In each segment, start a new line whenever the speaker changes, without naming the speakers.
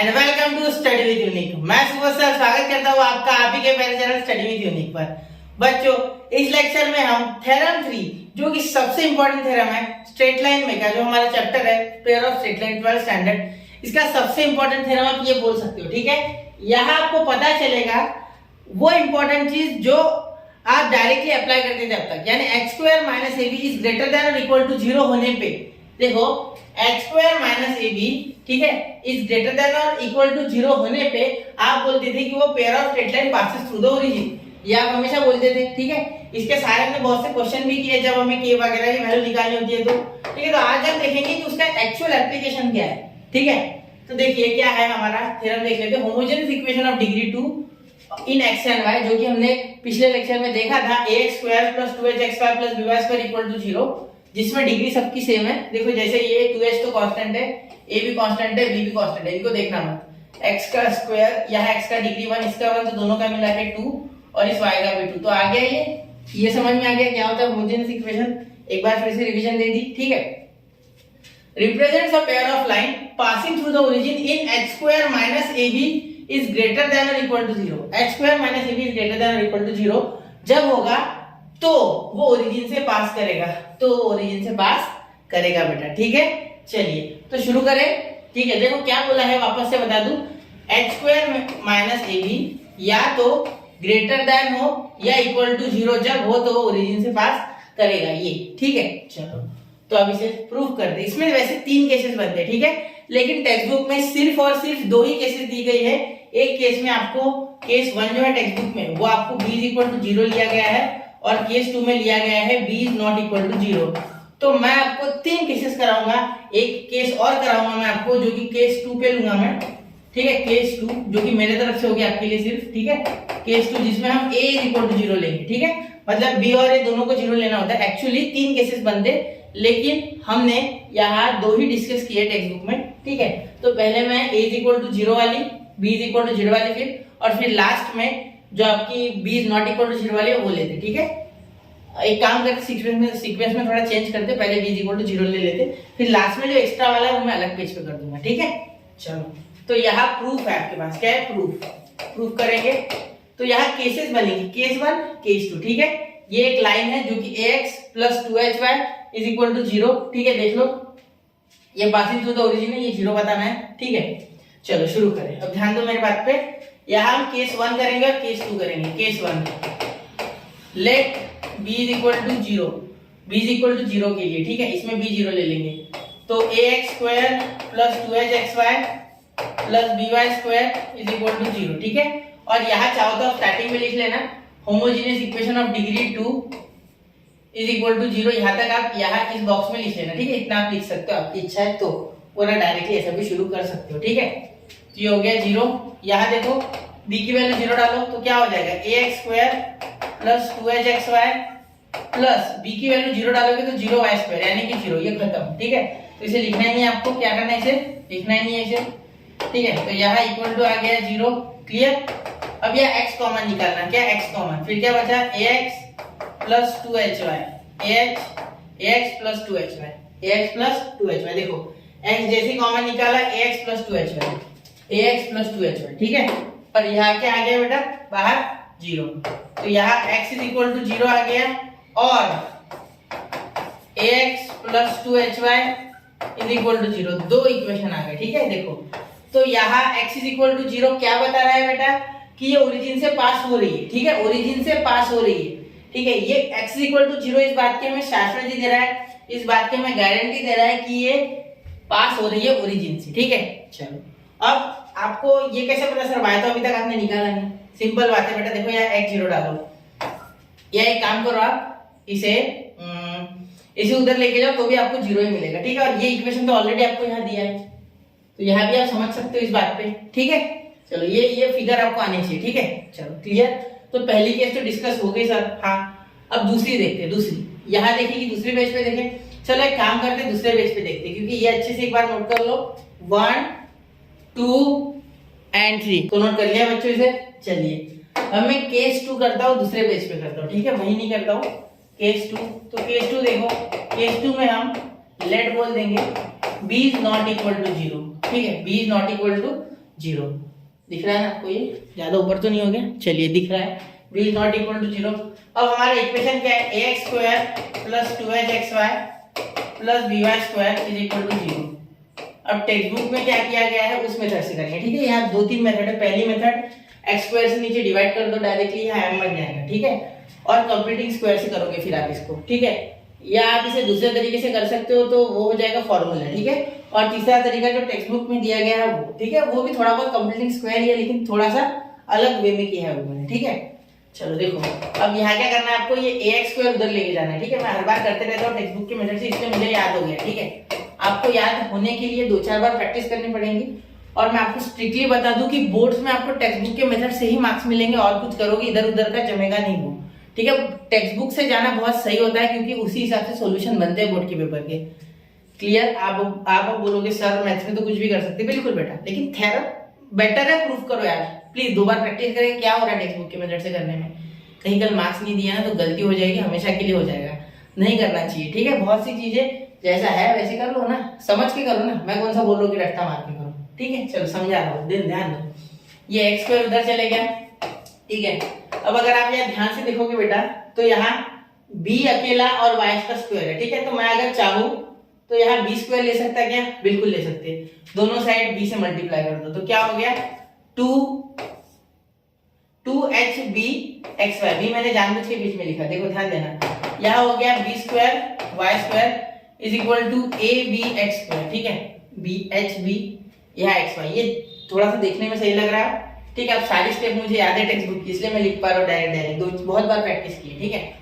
And welcome to study with unique. मैं सुबह sir स्वागत करता हूँ आपका आप ही के मेरे चैनल स्टडी विद यूनिक पर। बच्चों, इस लेक्चर में हम थ्योरम 3 जो कि सबसे इंपॉर्टेंट थ्योरम है स्ट्रेट लाइन में का, जो हमारा चैप्टर है pair of straight line 12th standard, इसका सबसे इंपॉर्टेंट थ्योरम आप ये बोल सकते हो। ठीक है, यहाँ आपको पता चलेगा वो इंपॉर्टेंट चीज जो आप डायरेक्टली अप्लाई करते थे अब तक, यानी x square minus ab is greater than और इक्वल टू 0 होने पे, देखो x स्क्वायर माइनस ab, ठीक है, इज ग्रेटर देन और इक्वल टू 0 होने पे आप बोलते थे कि वो pair of straight line passes through the origin, ये आप हमेशा बोलते थे। ठीक है, इसके सारे में बहुत से क्वेश्चन भी किए जब हमें k वगैरह की वैल्यू निकालनी होती है तो। ठीक है, तो आज हम देखेंगे कि उसका एक्चुअल एप्लीकेशन क्या है। ठीक है, तो देखिए क्या है हमारा थ्योरम, देख लेते हैं। Homogeneous equation of degree 2 in x and y, जो कि हमने पिछले लेक्चर में देखा था, ax square plus 2hxy plus by square equal to 0, जिसमें डिग्री सबकी सेम है। देखो जैसे ये 2h तो कांस्टेंट है, a भी कांस्टेंट है, b भी कांस्टेंट है, इनको देखना मत। x का स्क्वायर, यहाँ x का डिग्री 1, इसका 1, तो दोनों का मिला के 2 और इस y का भी 2। तो आ गया ये समझ में आ गया क्या होता है होमोजेनियस इक्वेशन। एक बार फिर से रिवीजन दे दी। ठीक है, represents a pair of line passing through the origin in h square minus ab is greater than or equal to 0। h square minus ab is greater than or equal to 0 जब होगा तो वो origin से पास करेगा, तो origin से पास करेगा बेटा। ठीक है, चलिए तो शुरू करें। ठीक है, देखो क्या बोला है, वापस से बता दूं, h स्क्वायर माइनस ab या तो ग्रेटर देन हो या इक्वल टू 0 जब हो तो वो ओरिजिन से पास करेगा ये। ठीक है, चलो तो अब इसे प्रूव करते हैं। इसमें वैसे 3 केसेस बनते हैं, ठीक है, लेकिन टेक्स्ट बुक में सिर्फ और सिर्फ 2 ही केसेस दी गई है। एक केस में आपको केस 1 जो है टेक्स्ट बुक में, वो आपको b इज इक्वल टू 0 लिया गया है, और केस 2 में लिया गया है b is not equal to 0। तो मैं आपको 3 केसेस कराऊंगा, एक केस और कराऊंगा मैं आपको जो कि केस 2 पे लूंगा मैं। ठीक है, केस 2 जो कि मेरे तरफ से होगी आपके लिए सिर्फ। ठीक है, केस 2 जिसमें हम a इज इक्वल टू 0 लेंगे। ठीक है, मतलब b और a दोनों को 0 लेना होता है। एक्चुअली 3 केसेस बनते, लेकिन हमने यहाँ 2 ही डिस्कस किए टेक्स्ट बुक में। ठीक है, तो पहले मैं a इज इक्वल टू 0 वाली, b इज इक्वल टू 0 वाली और फिर लास्ट में जो आपकी b is not equal to 0 वाली है वो लेते। ठीक है, एक काम करते सीक्वेंस में थोड़ा चेंज करते, पहले b इज इक्वल टू 0 ले लेते, फिर लास्ट में जो एक्स्ट्रा वाला है वो मैं अलग पेज पे कर दूंगा। ठीक है, चलो तो यहाँ प्रूफ है आपके पास, क्या है, प्रूफ करेंगे। तो यहाँ केसेस बनेंगे, केस 1 केस 2। ठीक है, ये एक लाइन है जो कि ax plus 2hy is equal to 0। ठीक है, देख लो ये पासिंग थ्रू द ओरिजिन है, ये 0 बताना है। ठीक है, चलो शुरू करें। अब ध्यान दो मेरे बात पे, यहाँ हम केस 1 करेंगे और केस 2 करेंगे। Case 1, let b is equal to 0, b is equal to 0 के लिए। ठीक है, इसमें b 0 ले लेंगे, तो ax square plus 2hxy plus by square is equal to 0। ठीक है, और यहाँ चाहो तो स्टार्टिंग में लिख लेना homogeneous equation of degree 2 is equal to 0। यहाँ तक आप यहाँ इस बॉक्स में लिख लेना। ठीक है, इतना आप लिख सकते हो, आपकी इच्छा है तो, वरना डायरेक्टली ऐसा भी शुरू कर सकते हो। ठीक है, तो ये हो गया 0। यहाँ देखो b की वैल्यू 0 डालो तो क्या हो जाएगा, ax square plus 2hxy plus b की वैल्यू 0 डालोगे तो 0y स्क्वायर यानी कि 0, ये खत्म। ठीक है, तो इसे लिखना ही नहीं है आपको, क्या करना है, इसे लिखना ही नहीं है इसे। ठीक है, तो यहाँ इक्वल टू आ गया 0। क्लियर, अब यह x कॉमन निकालना, क्या x कॉमन, फिर क्या बचा, ax plus 2hy, ax plus 2hy, ax plus 2hy। देखो x जैसे कॉमन निकाला, ax plus 2hy, ax plus 2hy। ठीक है, पर यहाँ क्या आ गया बेटा, बाहर 0, तो यहाँ x इज इक्वल टू 0 आ गया और ax plus 2hy is equal to 0, 2 equation आ गए। ठीक है, देखो तो यहाँ x इज इक्वल टू 0 क्या बता रहा है बेटा, कि ये ओरिजिन से पास हो रही है। ठीक है, ओरिजिन से पास हो रही है। ठीक है, ये x इज इक्वल टू 0 इस बात की हमें शास्त्र जी दे रहा है, इस बात की हमें गारंटी दे रहा है कि ये पास हो रही है ओरिजिन से। ठीक है, चलो अब आपको ये कैसे पता, सर y तो अभी तक आपने निकाला नहीं। सिंपल बात है बेटा, देखो यहाँ x 0 डालो, या एक काम करो आप इसे उधर लेके जाओ तो भी आपको 0 ही मिलेगा। ठीक है, और ये इक्वेशन तो ऑलरेडी आपको यहाँ दिया है, तो यहाँ भी आप समझ सकते हो इस बात पे। ठीक है, चलो ये फिगर आपको आनी चाहिए। ठीक है, चलो क्लियर। तो पहली केस तो डिस्कस हो गई सर। हाँ, अब दूसरी देखते हैं। दूसरी यहाँ देखिए कि दूसरे पेज पे देखें। चलो एक काम करते हैं, दूसरे पेज पे देखते हैं, क्योंकि ये अच्छे से एक बार नोट कर लो। 1 2 एंड 3 तो नोट कर लिया बच्चों इसे। चलिए अब मैं केस 2 करता हूँ, दूसरे पेज पे करता हूँ। ठीक है, वही नहीं करता हूँ, केस 2। तो केस 2 देखो, केस 2 में हम लेट बोल देंगे b is not equal to 0। ठीक है, b is not equal to 0। दिख रहा है ना आपको? ये ज्यादा ऊपर तो नहीं हो गया? चलिए दिख रहा है, b is not equal to 0। अब हमारा इक्वेशन क्या है? ax square plus 2hxy plus by square is equal to 0। अब टेक्स्ट बुक में क्या किया गया है उस मेथड से करेंगे, ठीक है। यहाँ 2-3 मेथड है। पहली मेथड x स्क्वायर से नीचे डिवाइड कर दो डायरेक्टली, यहाँ m बन जाएगा, ठीक है। और कंप्लीटिंग स्क्वायर से करोगे फिर आप इसको, ठीक है। या आप इसे दूसरे तरीके से कर सकते हो, तो वो हो जाएगा फॉर्मूला, ठीक है। और तीसरा तरीका जो टेक्स्ट बुक में दिया गया है वो, ठीक है, वो भी थोड़ा बहुत कंप्लीटिंग स्क्वायर ही है, लेकिन थोड़ा सा अलग वे में किया है उन्होंने, ठीक है। चलो देखो, अब यहाँ क्या करना है आपको, ये ax स्क्वायर उधर लेके जाना है, ठीक है। मैं हर बार करते रहता हूँ टेक्स्ट बुक के मेथड से, इसलिए मुझे याद हो गया, ठीक है। आपको याद होने के लिए 2-4 बार प्रैक्टिस करनी पड़ेगी। और मैं आपको स्ट्रिक्टली बता दूं कि बोर्ड्स में आपको टेक्स्ट बुक के मेथड से ही मार्क्स मिलेंगे, और कुछ करोगे इधर उधर का जमेगा नहीं वो, ठीक है। टेक्स्ट बुक से जाना बहुत सही होता है, क्योंकि उसी हिसाब से सॉल्यूशन बनते हैं बोर्ड के पेपर के। क्लियर? आप बोलोगे सर मैथ्स में तो कुछ भी कर सकते, बिल्कुल बेटा, लेकिन थ्योरम बेटर है, प्रूफ करो यार प्लीज। 2 बार प्रैक्टिस करें, क्या हो रहा है टेक्स्ट बुक के मेथड से करने में? कहीं कल मार्क्स नहीं दिया ना तो गलती हो जाएगी, हमेशा के लिए हो जाएगा, नहीं करना चाहिए, ठीक है। बहुत सी चीजें जैसा है वैसे कर लो ना, समझ के करो ना। मैं कौन सा बोल रहा हूँ कि रट्टा मार के करो, ठीक है। चलो समझा रहा हूँ, ध्यान दो। ये x स्क्वायर उधर चले गया, ठीक है। अब अगर आप यहाँ ध्यान से देखोगे बेटा, तो यहाँ b अकेला और y का स्क्वायर है, ठीक है। तो मैं अगर चाहूँ तो यहाँ b स्क्वायर ले सकता है क्या? बिल्कुल ले सकते हैं। दोनों साइड b से मल्टीप्लाई कर दो, तो क्या हो गया? 2hb b मैंने जानबूझ के बीच में लिखा, देखो ध्यान देना। यहाँ हो गया b square y square is equal to abx square, ठीक है। bhb यहाँ xy, ये थोड़ा सा देखने में सही लग रहा है, ठीक है। अब सारी स्टेप मुझे याद है टेक्स्ट बुक की, इसलिए मैं लिख पा रहा हूँ डायरेक्ट। बहुत बार प्रैक्टिस की, ठीक है।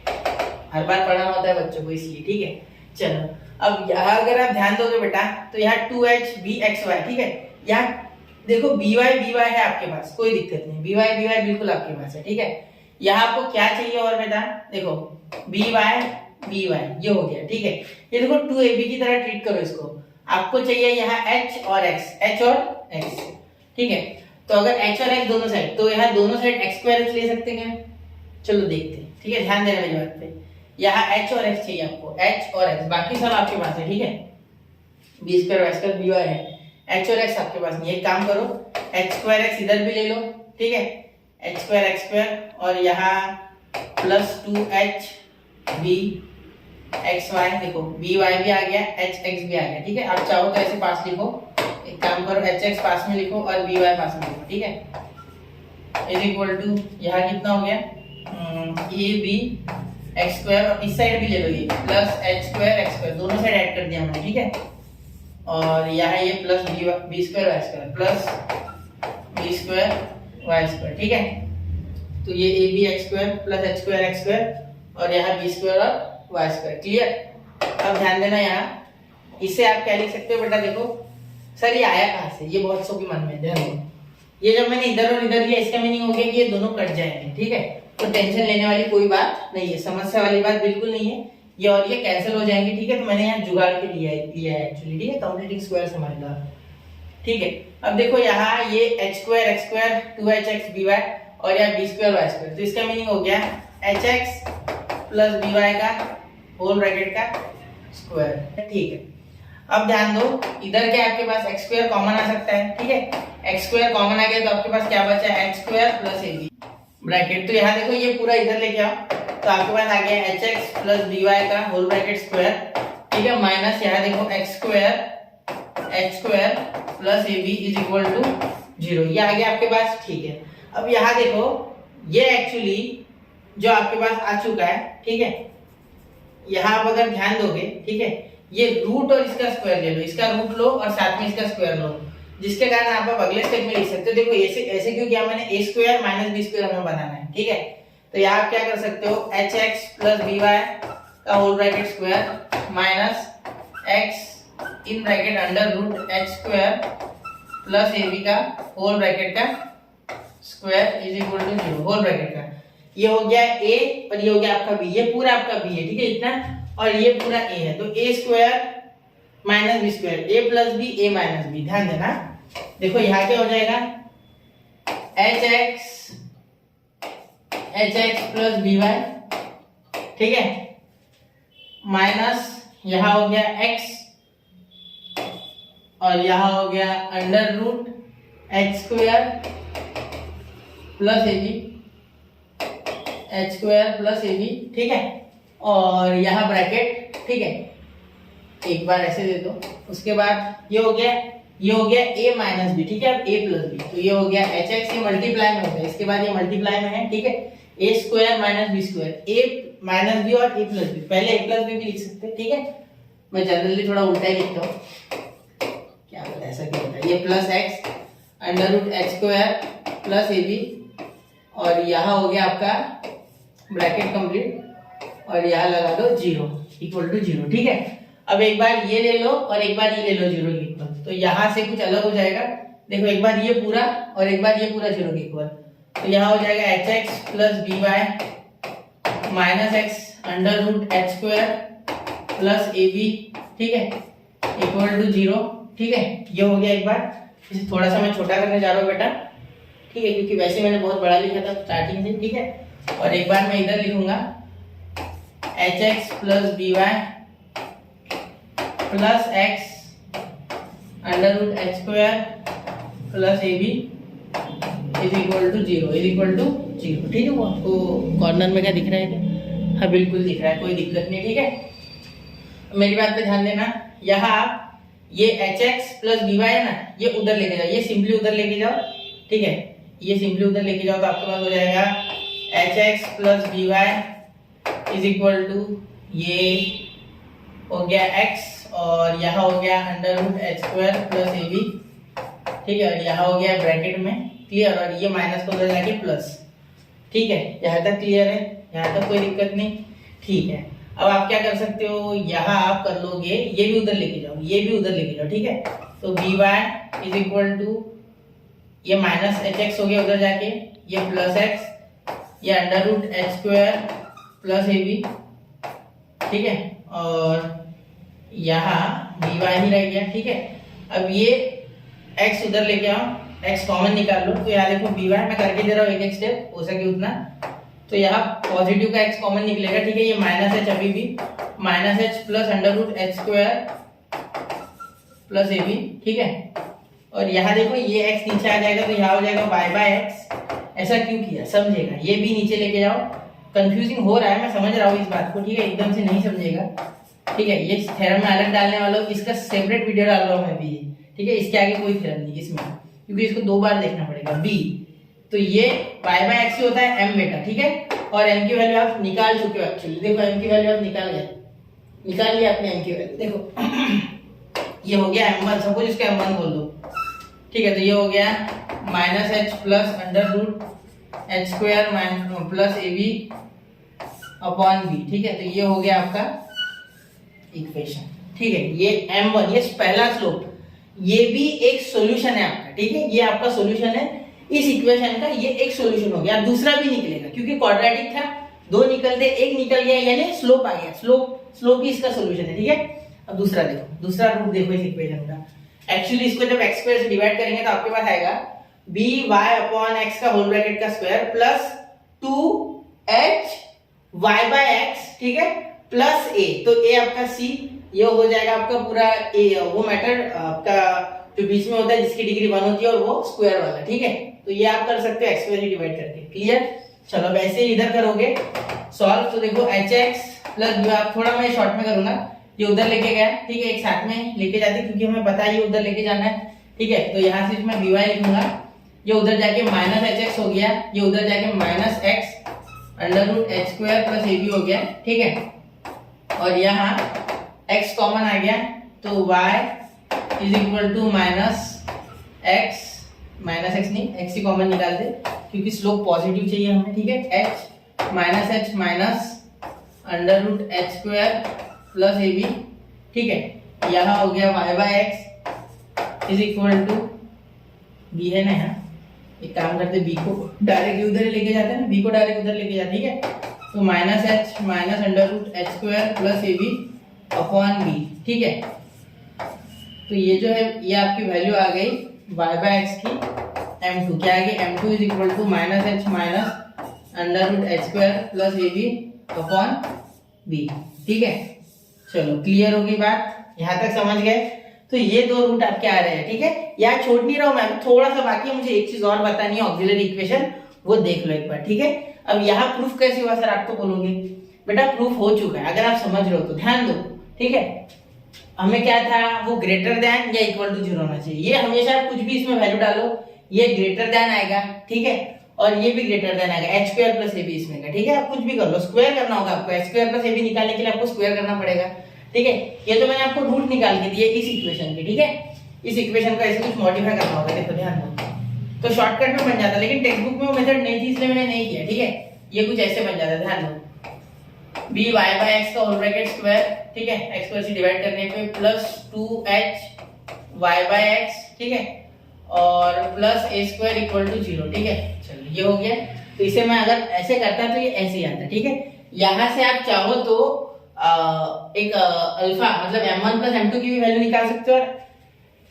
हर बार पढ़ाना होता है बच्चों को, इसलिए, ठीक है। चलो अब यहाँ अगर आप ध्यान दोगे बेटा, तो यहाँ 2hbxy, ठीक है। यहाँ देखो by है आपके पास, कोई दिक्कत नहीं, by बिल्कुल आपके पास है, ठीक है। यहाँ आपको क्या चाहिए और बेटा, देखो by ये हो गया, ठीक है। ये देखो 2ab की तरह ट्रीट करो इसको। आपको चाहिए यहाँ h और x, ठीक है। तो अगर h और x दोनों साइड, तो यहाँ दोनों साइड x स्क्वायर ले सकते हैं। चलो देखते हैं, ठीक है। ध्यान देना मेरी बात पे। यहाँ h और x चाहिए आपको, h और x, बाकी सब आपके पास है, ठीक है। b square y square by है, h और x आपके पास नहीं। एक काम करो, h स्क्वायर x इधर भी ले लो, ठीक है। h स्क्वायर x स्क्वायर और यहाँ प्लस 2hb xy, देखो by भी आ गया, hx भी आ गया, ठीक है। आप चाहो तो ऐसे पास लिखो, एक काम करो hx पास में लिखो और by पास में लिखो, ठीक है। इज इक्वल टू यहाँ कितना हो गया, ab x स्क्वायर, और इस साइड भी ले लो ये plus h square x square, दोनों साइड ऐड कर दिया मैंने, ठीक है। और यहाँ ये plus b square y square plus b square y square, ठीक है। तो ये ab x square plus h square x square और यहाँ b स्क्वायर और y स्क्वायर, क्लियर। अब ध्यान देना, यहाँ इसे आप क्या लिख सकते हो बेटा, देखो सर ये आया कहाँ से, ये बहुत सौ के मन में, ध्यान दो। ये जब मैंने इधर और इधर लिया, इसका मीनिंग हो गया कि ये दोनों कट जाएंगे, ठीक है। तो टेंशन लेने वाली कोई बात नहीं है, समस्या वाली बात बिल्कुल नहीं है। ये और ये कैंसिल हो जाएंगे, ठीक है। तो मैंने यहाँ जुगाड़ के लिया है एक्चुअली, ठीक है। कंप्लीटिंग स्क्वायर समझना, ठीक है। अब देखो यहाँ ये h square x square 2hx by और यहाँ b स्क्वायर y स्क्वायर, तो इसका मीनिंग हो गया hx प्लस by का होल ब्रैकेट का स्क्वायर, ठीक है। अब ध्यान दो, इधर क्या आपके पास x स्क्वायर कॉमन आ सकता है, ठीक है। x स्क्वायर कॉमन आ गया तो आपके पास क्या बचा, h square plus ab bracket. तो यहाँ देखो ये पूरा इधर लेके आओ, तो आपके पास आ गया hx प्लस by का होल ब्रैकेट स्क्वायर, ठीक है, माइनस यहाँ देखो x square plus ab is equal to 0, ये आ गया आपके पास, ठीक है। अब यहाँ देखो ये एक्चुअली जो आपके पास आ चुका है, ठीक है। यहाँ आप अगर ध्यान दोगे, ठीक है, ये रूट और इसका स्क्वायर ले लो, इसका रूट लो और साथ में इसका स्क्वायर लो, जिसके कारण आप अगले स्टेप में लिख सकते हो। देखो ऐसे क्यों किया मैंने, a square minus b square हमें बनाना है, ठीक है। तो यहाँ आप क्या कर सकते हो, hx प्लस by का whole bracket square minus x in bracket under root h square plus ab का होल ब्रैकेट का square is equal to 0, whole bracket का। ये हो गया a और ये हो गया आपका b, ये पूरा आपका b है, ठीक है, इतना, और ये पूरा a है। तो a square minus b square, a plus b a minus b, ध्यान देना। देखो यहाँ क्या हो जाएगा, hx प्लस by, ठीक है, माइनस यहाँ हो गया x और यहाँ हो गया under root H square plus A B, H square plus A B, ठीक है, और यहाँ ब्रैकेट, ठीक है, एक बार ऐसे दे दो। उसके बाद ये हो गया a माइनस बी, ठीक है, अब a प्लस बी, तो ये हो गया एच एक्स, ये मल्टीप्लाई में होता है, इसके बाद ये मल्टीप्लाई में है, ठीक है, a square minus B square, a minus B और a प्लस बी, पहले a प्लस बी भी लिख सकते हैं, ठीक है, मैं जनरली थोड़ा उल्टा ही लिखता हूँ, क्या पता ऐसा क्यों होता है, ये plus X under root H square plus ए बी, और यहाँ हो गया आपका ब्रैकेट कंप्लीट, और यहाँ लगा दो 0 इक्वल टू 0, ठीक है। अब एक बार ये ले लो और एक बार ये ले लो 0 के इक्वल, तो यहाँ से कुछ अलग हो जाएगा, देखो एक बार ये पूरा और एक बार ये पूरा 0 के इक्वल, तो यहाँ हो जाएगा H x plus B Y minus X under root H square plus A B, ठीक है, इक्वल टू 0, ठीक है, ये हो गया एक बार। इसे थोड़ा सा मैं छोटा करने जा रहा हूँ बेटा, ठीक है, क्योंकि वैसे मैंने बहुत बड़ा लिखा था स्टार्टिंग से, ठीक है, और एक बार मैं इधर लिखूंगा H x plus B Y plus X under root H square plus A B is equal to 0, ठीक है। वो आपको कॉर्नर में क्या दिख रहा है क्या? हाँ बिल्कुल दिख रहा है, कोई दिक्कत नहीं, ठीक है। मेरी बात पे ध्यान देना, यहाँ ये H x plus B Y है ना, ये उधर लेके जाओ, ये सिंपली उधर लेके जाओ, ठीक है, ये सिंपली उधर लेके जाओ, तो आपके पास हो जाएगा H x plus B y is equal to, ये हो गया x और यहाँ हो गया under root H square plus A B, ठीक है, और यहाँ हो गया ब्रैकेट में क्लियर, और ये माइनस को उधर जाके प्लस, ठीक है, यहाँ तक क्लियर है, यहाँ तक कोई दिक्कत नहीं, ठीक है। अब आप क्या कर सकते हो, यहाँ आप कर लोगे, ये भी उधर लेके जाओ, ये भी उधर लेके जाओ, ठीक है, तो b y is equal to, ये माइनस एच एक्स हो गया उधर जाके, ये प्लस एक्स, ये under root H square plus A B, ठीक है, और यहाँ बी वाई ही रह गया, ठीक है। अब ये x उधर लेके आओ, x कॉमन निकाल लो, तो यहाँ देखो बी वाई मैं करके दे रहा हूँ एक एक स्टेप, हो सके उतना, तो यहाँ पॉजिटिव का x कॉमन निकलेगा, ठीक है, ये माइनस एच अभी भी minus h plus under root H square plus A B, ठीक है, और यहाँ देखो ये x नीचे आ जाएगा, तो यहाँ हो जाएगा y बाय एक्स। ऐसा क्यों किया समझेगा, ये भी नीचे लेके जाओ, कंफ्यूजिंग हो रहा है मैं समझ रहा हूँ इस बात को, ठीक है, एकदम से नहीं समझेगा, ठीक है, ये थ्योरम में अलग डालने वाला हूँ, इसका सेपरेट वीडियो डाल रहा हूँ मैं भी, ठीक है, इसके आगे कोई थ्योरम नहीं इसमें, क्योंकि इसको 2 बार देखना पड़ेगा। बी तो ये y बाय एक्स ही होता है m बेटा, ठीक है, और m की वैल्यू आप निकाल चुके हो एक्चुअली, देखो m की वैल्यू आप निकाल लिया आपने m की वैल्यू, देखो ये हो गया m1, सपोज इसका m1 बोल दो, ठीक है, तो ये हो गया minus h plus under root H square plus ए बी अपॉन बी, ठीक है, तो ये हो गया आपका इक्वेशन, ठीक है, ये m1 ये पहला स्लोप, ये भी एक सॉल्यूशन है आपका, ठीक है, ये आपका सॉल्यूशन है इस इक्वेशन का, ये एक सॉल्यूशन हो गया, दूसरा भी निकलेगा क्योंकि क्वाड्रेटिक था, 2 निकलते एक निकल गया, यानी स्लोप आ गया, स्लोप ही इसका सॉल्यूशन है, ठीक है। अब दूसरा देखो, दूसरा रूट देखो इस इक्वेशन का, एक्चुअली इसको जब x स्क्वायर से डिवाइड करेंगे तो आपके पास आएगा बी वाई अपॉन एक्स का होल ब्रैकेट का square plus 2h y by x, ठीक है, प्लस a, तो a आपका c, ये हो जाएगा आपका पूरा a, वो मैटर आपका जो बीच में होता है जिसकी डिग्री 1 होती है और वो स्क्वायर वाला, ठीक है, तो ये आप कर सकते हो x स्क्वायर डिवाइड करके, क्लियर। चलो वैसे ही इधर करोगे सॉल्व, तो देखो hx प्लस b, आप थोड़ा मैं शॉर्ट में करूंगा, ये उधर लेके गया, ठीक है, एक साथ में लेके जाते क्योंकि हमें पता है ये उधर लेके जाना है, ठीक है, तो यहाँ से मैं by लिखूंगा, ये उधर जाके माइनस hx हो गया, ये उधर जाके minus x under root H square plus ए बी हो गया, ठीक है, और यहाँ x कॉमन आ गया, तो y is equal to minus x नहीं, x ही कॉमन निकालते क्योंकि स्लोप पॉजिटिव चाहिए हमें, ठीक है, h minus under root H square plus A B, ठीक है, यहाँ हो गया y by x is equal to b है ना, यहाँ एक काम करते बी को डायरेक्ट उधर लेके जाते हैं ना, बी को डायरेक्ट उधर लेके जाते, ठीक है, तो minus h minus under root H square plus ए बी अपॉन बी, ठीक है, तो ये जो है ये आपकी वैल्यू आ गई y बाय एक्स की m2, क्या आ गई m2 is equal to minus h minus under root H square plus A b upon b, ठीक है। चलो क्लियर होगी बात, यहाँ तक समझ गए, तो ये 2 रूट आपके आ रहे हैं, ठीक है, यहाँ छोड़ नहीं रहा हूं मैं, थोड़ा सा बाकी है, मुझे एक चीज और बतानी है, ऑक्सिलरी इक्वेशन वो देख लो एक बार, ठीक है। अब यहाँ प्रूफ कैसे हुआ सर, आप तो बोलोगे बेटा प्रूफ हो चुका है, अगर आप समझ रहे हो तो ध्यान दो, ठीक है। हमें क्या था, वो ग्रेटर देन या इक्वल टू 0 होना चाहिए। ये हमेशा आप कुछ भी इसमें वैल्यू डालो, ये ग्रेटर देन आएगा, ठीक है, और ये भी ग्रेटर देन आएगा, h स्क्वायर प्लस ab इसमें का, ठीक है। आप कुछ भी कर लो, स्क्वायर करना होगा आपको, h स्क्वायर प्लस ab निकालने के लिए आपको स्क्वायर करना पड़ेगा, ठीक है। ये तो मैंने आपको रूट निकाल के दिया इस इक्वेशन के, ठीक है। इस इक्वेशन का ऐसे कुछ मॉडिफाई करना होगा, देखो ध्यान दो, तो शॉर्टकट में बन जाता, लेकिन टेक्स्ट बुक में वो मेथड नहीं थी इसलिए मैंने नहीं किया, ठीक है। ये कुछ ऐसे बन जाता, ध्यान दो, b y by x का होल ब्रैकेट स्क्वायर, ठीक है, x स्क्वायर से डिवाइड करने पे plus 2h y by x, ठीक है, और plus a square equal to 0, ठीक है। चलो ये हो गया, तो इसे मैं अगर ऐसे करता तो ये ऐसे ही आता, ठीक है। यहां से आप चाहो तो एक अल्फा मतलब m1 प्लस m2 की भी वैल्यू निकाल सकते हो, और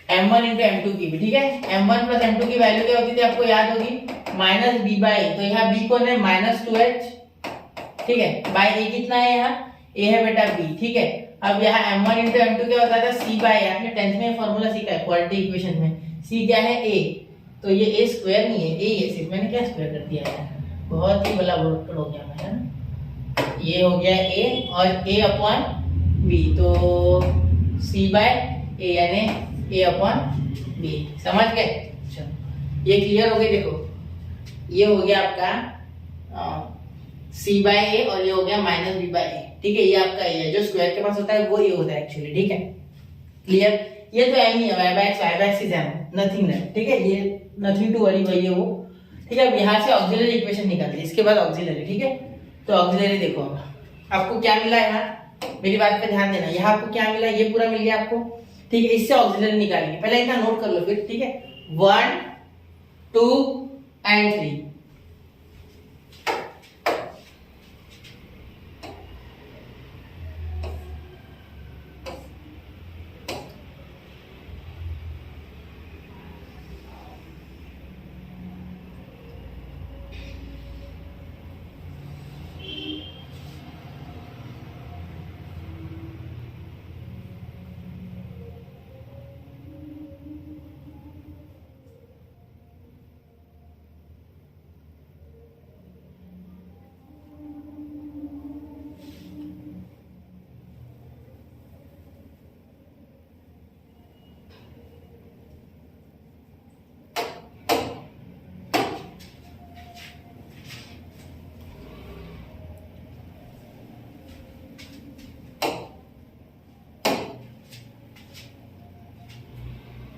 m1 इंटू m2 की भी, ठीक है। m1 प्लस m2 की वैल्यू क्या होती थी आपको याद होगी, माइनस b बाई, तो यहाँ b कौन है, माइनस 2h, ठीक है, बाई a कितना है, यहाँ a है बेटा b, ठीक है। अब यहाँ m1 इंटू m2 क्या होता था, c बाई, आपने 10th में फॉर्मूला सीखा है क्वाड्रेटिक इक्वेशन में, c क्या है a, तो ये a स्क्वायर नहीं है, a है सिर्फ, मैंने क्या स्क्वायर कर दिया है, बहुत ही बड़ा वर्ड हो गया मैं, है ना। ये हो गया a और a अपॉन b, तो c बाय a यानी a अपॉन b, समझ गए। चलो ये क्लियर हो गई, देखो ये हो गया आपका c बाय a और ये हो गया माइनस b बाय a, ठीक है। ये आपका a है, जो स्क्वायर के पास होता है वो a होता है एक्चुअली, ठीक है, क्लियर। ये तो m ही है, y by x is m, nothing that, ठीक है, ये नथिंग टू वरी वही है वो, ठीक है। अब यहाँ से ऑक्सिलरी इक्वेशन निकाल दी, इसके बाद ऑक्सिलरी, ठीक है। तो ऑक्सिलरी देखो आपको क्या मिला यहाँ, मेरी बात पे ध्यान देना, यहाँ आपको क्या मिला, ये पूरा मिल गया आपको, ठीक है। इससे ऑक्सिलरी निकालेंगे, पहले इतना नोट कर लो फिर, ठीक है, 1 2 एंड 3,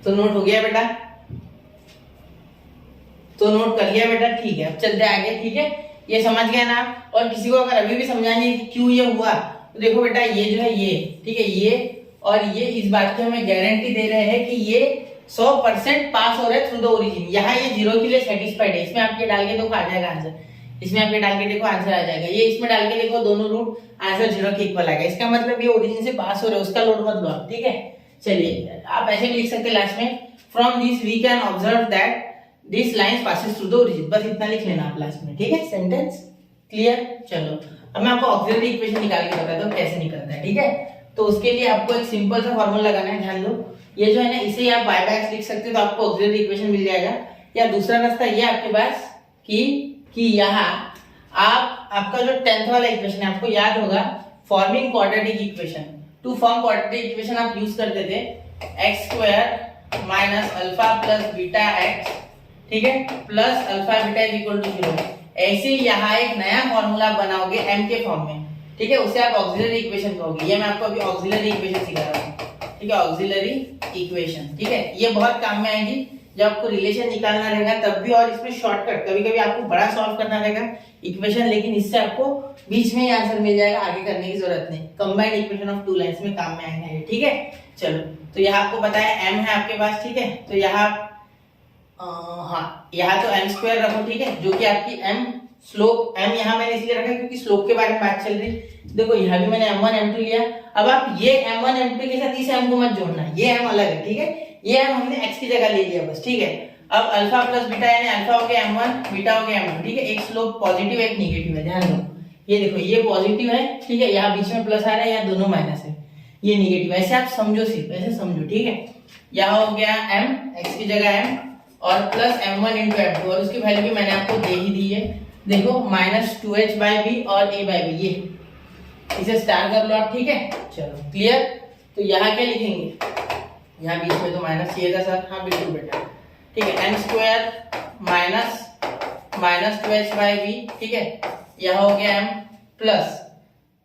तो नोट हो गया बेटा, तो नोट कर लिया बेटा, ठीक है। अब चलते आगे, ठीक है, ये समझ गए ना। और किसी को अगर अभी भी समझानी है कि क्यों ये हुआ, तो देखो बेटा ये जो है ये, ठीक है, ये और ये इस बात की हमें गारंटी दे रहे हैं कि ये 100% पास हो रहा है थ्रू द ओरिजिन। यहाँ ये 0 के लिए सेटिस्फाइड है, इसमें आप ये डाल के देखो आ जाएगा आंसर, इसमें आप ये डाल के देखो आंसर आ जाएगा, ये इसमें डाल के देखो दोनों रूट आंसर 0 के इक्वल आएगा, इसका मतलब ये ओरिजिन से पास हो रहा है, उसका लोड मत लो आप, ठीक है। चलिए आप ऐसे भी लिख सकते हैं लास्ट में, from this we can observe that this line passes through the origin, बस इतना लिख लेना आप लास्ट में, ठीक है। Sentence clear. चलो अब मैं आपको ऑक्सिलरी इक्वेशन निकाल के बताता हूँ कैसे निकलता है, ठीक है। तो उसके लिए आपको एक सिंपल सा फॉर्मूला लगाना है, ध्यान दो, ये जो है ना इसे आप y बाय x लिख सकते हो, तो आपको ऑक्सिलरी इक्वेशन मिल जाएगा। या दूसरा रास्ता ये आपके पास कि यहाँ आप आपका जो 10th वाला इक्वेशन है आपको याद होगा, forming quadratic equation, to form quadratic equation आप यूज करते थे x square minus alpha plus beta x, ठीक है, plus alpha beta is equal to 0। ऐसे ही यहाँ एक नया फॉर्मूला बनाओगे m के फॉर्म में, ठीक है, उसे आप ऑक्सिलरी इक्वेशन कहोगे। ये मैं आपको अभी ऑक्सिलरी इक्वेशन सिखा रहा हूँ, ठीक है, ऑक्सिलरी इक्वेशन, ठीक है। ये बहुत काम में आएगी जब आपको रिलेशन निकालना रहेगा तब भी, और इसमें शॉर्टकट कभी कभी आपको बड़ा सॉल्व करना रहेगा इक्वेशन, लेकिन इससे आपको बीच में ही आंसर मिल जाएगा, आगे करने की जरूरत नहीं। Combined equation of two lines में काम में आएगा ये, ठीक है। चलो तो यहाँ आपको पता है m है आपके पास, ठीक है, तो यहाँ हाँ यहाँ तो m स्क्वायर रखो, ठीक है, जो कि आपकी m स्लोप, m यहाँ मैंने इसलिए रखा क्योंकि स्लोप के बारे में बात चल रही। देखो यहाँ भी मैंने m1 m2 लिया, अब आप ये m1 m2 के साथ इस m को मत जोड़ना, ये m अलग है, ठीक है, ये m हमने x की जगह ले लिया बस, ठीक है। अब अल्फा प्लस बीटा यानी अल्फा हो गया m1, बीटा हो गया m2, ठीक है, एक स्लोप पॉजिटिव एक नेगेटिव है, ध्यान दो, ये देखो ये पॉजिटिव है, ठीक है, यहाँ बीच में प्लस आ रहा है, यहाँ दोनों माइनस है, ये नेगेटिव, ऐसे आप समझो, सिर्फ ऐसे समझो, ठीक है। यहाँ हो गया m, x की जगह m और प्लस m1 इंटू m2 और उसकी वैल्यू भी मैंने आपको दे ही दी है। देखो माइनस 2h/b और a/b, ये इसे स्टार कर लो आप, ठीक है। चलो क्लियर। तो यहाँ क्या लिखेंगे, यहाँ बीच में तो माइनस चाहिए था सर, हाँ बिल्कुल बेटा, ठीक है। m स्क्वायर माइनस 2h/b, ठीक है। यहाँ हो गया m प्लस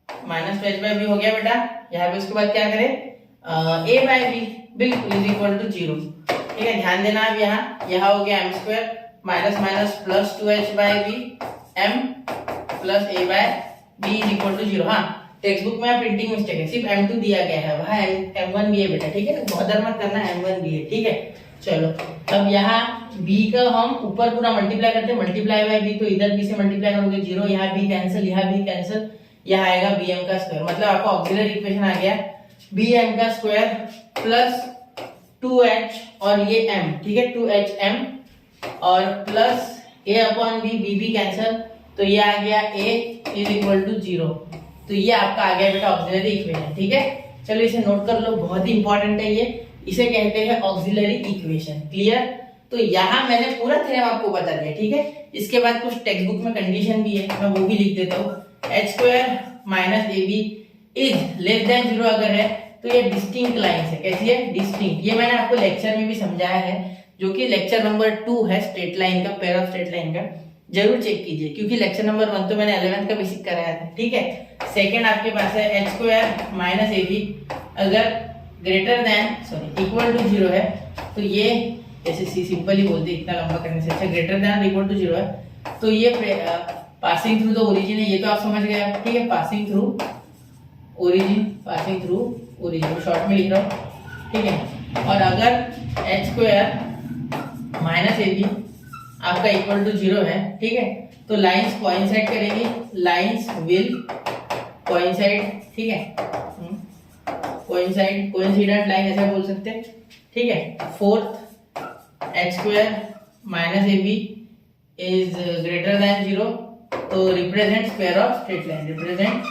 माइनस 2h/b हो गया बेटा। यहाँ पे उसके बाद क्या करें, a/b बिल्कुल इज इक्वल टू 0, ठीक है। ध्यान देना अब यहाँ हो गया m square minus minus plus 2h/b m plus a/b is equal to 0। हाँ टेक्स्ट बुक में प्रिंटिंग मिस्टेक है, सिर्फ m2 दिया गया है, वहाँ m1 भी है बेटा, ठीक है। बहुत डर मत करना, m1 भी है, ठीक है। चलो अब यहाँ b का हम ऊपर पूरा मल्टीप्लाई करते हैं, मल्टीप्लाई बाय b, तो इधर b से मल्टीप्लाई करोगे 0, यहाँ b कैंसिल, यहाँ b कैंसिल, यहाँ आएगा bm का स्क्वायर, मतलब आपका ऑक्सिलरी इक्वेशन आ गया bm का स्क्वायर प्लस 2h और ये m, ठीक है, 2hm और plus a upon b, b cancel, तो ये आ गया a इज इक्वल टू 0। तो ये आपका आ गया बेटा ऑक्सिलरी इक्वेशन, ठीक है। चलो इसे नोट कर लो, बहुत ही इंपॉर्टेंट है ये, इसे कहते हैं ऑक्सिलरी इक्वेशन। क्लियर। तो यहाँ मैंने पूरा थ्योरम आपको बता दिया, ठीक है। इसके बाद कुछ टेक्स्ट बुक में कंडीशन भी है, मैं वो भी लिख देता हूँ। h square minus ab is less than 0 अगर है तो ये डिस्टिंक्ट लाइन है। कैसी है, डिस्टिंक्ट। ये मैंने आपको लेक्चर में भी समझाया है, जो कि लेक्चर नंबर 2 है स्ट्रेट लाइन का, पेयर ऑफ स्ट्रेट लाइन का, जरूर चेक कीजिए, क्योंकि लेक्चर नंबर 1 तो मैंने 11th का बेसिक कराया था, ठीक है। सेकंड आपके पास है h स्क्वायर माइनस ab अगर ग्रेटर देन इक्वल टू 0 है, तो ये जैसे सी सिंपल ही बोलते, इतना लंबा करने से अच्छा, ग्रेटर देन इक्वल टू 0 है तो ये पासिंग थ्रू द ओरिजिन है, ये तो आप समझ गए, ठीक है। पासिंग थ्रू ओरिजिन शॉर्ट में लिख रहा हूँ, ठीक है। और अगर h स्क्वायर माइनस ab आपका इक्वल टू 0 है, ठीक है, तो लाइंस कोइंसाइड करेंगी, लाइंस विल कोइंसाइड, ठीक है, कोइंसिडेंट लाइन ऐसा बोल सकते हैं, ठीक है। Fourth h square minus ab is greater than 0, तो represent pair of straight line,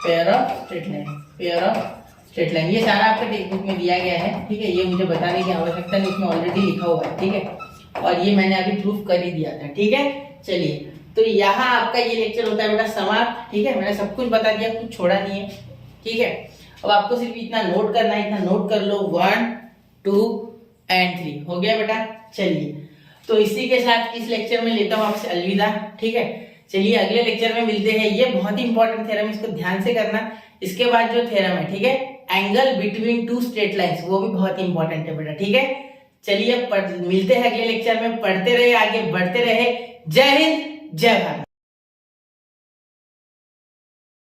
pair of straight line. ये सारा आपके टेक्स्ट बुक में दिया गया है, ठीक है। ये मुझे बताने की आवश्यकता नहीं, इसमें ऑलरेडी लिखा हुआ है, ठीक है। और ये मैंने अभी प्रूफ कर ही दिया था, ठीक है। चलिए, तो यहाँ आपका ये लेक्चर होता है बेटा समाप्त, ठीक है। मैंने सब कुछ बता दिया, कुछ छोड़ा नहीं है, ठीक है। अब आपको सिर्फ इतना नोट करना है, इतना नोट कर लो, 1 2 एंड 3 हो गया बेटा। चलिए, तो इसी के साथ इस लेक्चर में लेता हूँ आपसे अलविदा, ठीक है। चलिए अगले लेक्चर में मिलते हैं। ये बहुत ही इंपॉर्टेंट थ्योरम, इसको ध्यान से करना। इसके बाद जो थ्योरम है, ठीक है, angle between two straight lines, वो भी बहुत ही इंपॉर्टेंट है बेटा, ठीक है। चलिए मिलते हैं अगले लेक्चर में, पढ़ते रहे, आगे बढ़ते रहे। जय हिंद, जय भारत।